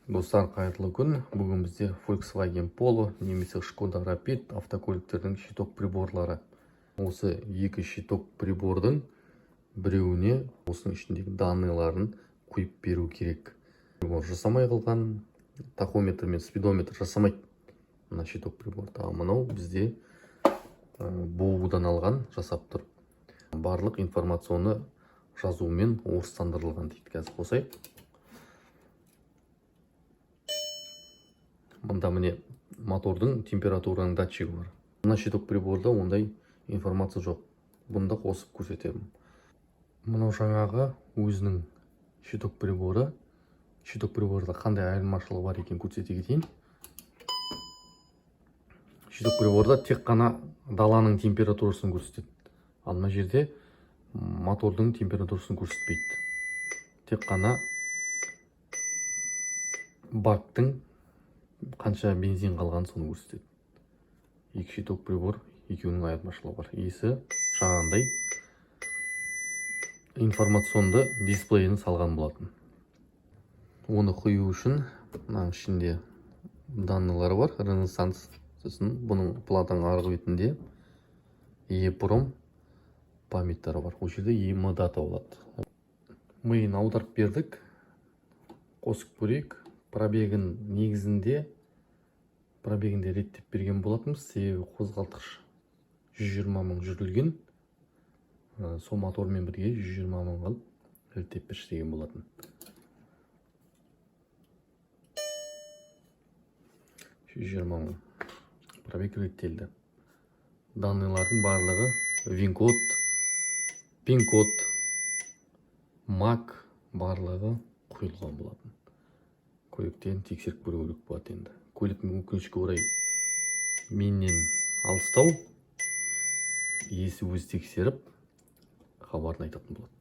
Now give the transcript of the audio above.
Достар, қайырлы күн. Бүгін бізде Volkswagen Polo немесе Skoda Rapid автокөліктердің щиток приборлары. Осы екі щиток прибордың біреуіне осының ішіндегі данныйларын құйып беру керек. Прибор жасамай қалған, тахометр мен спидометр жасамайды мына щиток приборда. Мынау бізде БУ-дан алған, жасап тұр. Барлық информацияны жазуымен орыстандырылған дейді. Қазір қосайық. Мұнда міне мотордың температураның датчигі бар. Мына щиток приборда ондай информация жоқ. Бұнда қосып көрсетемін. Мынау жаңағы өзінің щиток приборы. Щиток приборда қандай айырмашылығы бар екен көрсете кетейін. Щиток приборда тек қана даланың температурасын көрсетеді. Ал мына жерде мотордың температурасын көрсетпейді. Тек қана бактың қанша бензин қалған соны көрсетеді. Екі щиток прибор, екеуінің айырмашылығы бар. Есі жаңағындай информационды дисплейін салған болатын. Оны құю үшін мына ішінде данныйлары бар. Ренессанс. Сосын бұның платаның арғы бетінде EEPROM памяттары бар. Ол жерде EMDATA болады. Миын аударып бердік. Қосып көрейік. Пробегінде реттеп берген болатынбыз. Себебі қозғалтқыш 120 мың жүрілген. Сол мотормен бірге 120 мың қалып реттеп берші деген болатын. 120 мың пробег реттелді. Данныйлардың барлығы вин-код, пин-код, MAC барлығы құйылған болатын. Көліктен тексеріп көру керек болады енді. Көлік өкінішке орай менен алыстау, иесі өзі тексеріп хабарын айтатын болады.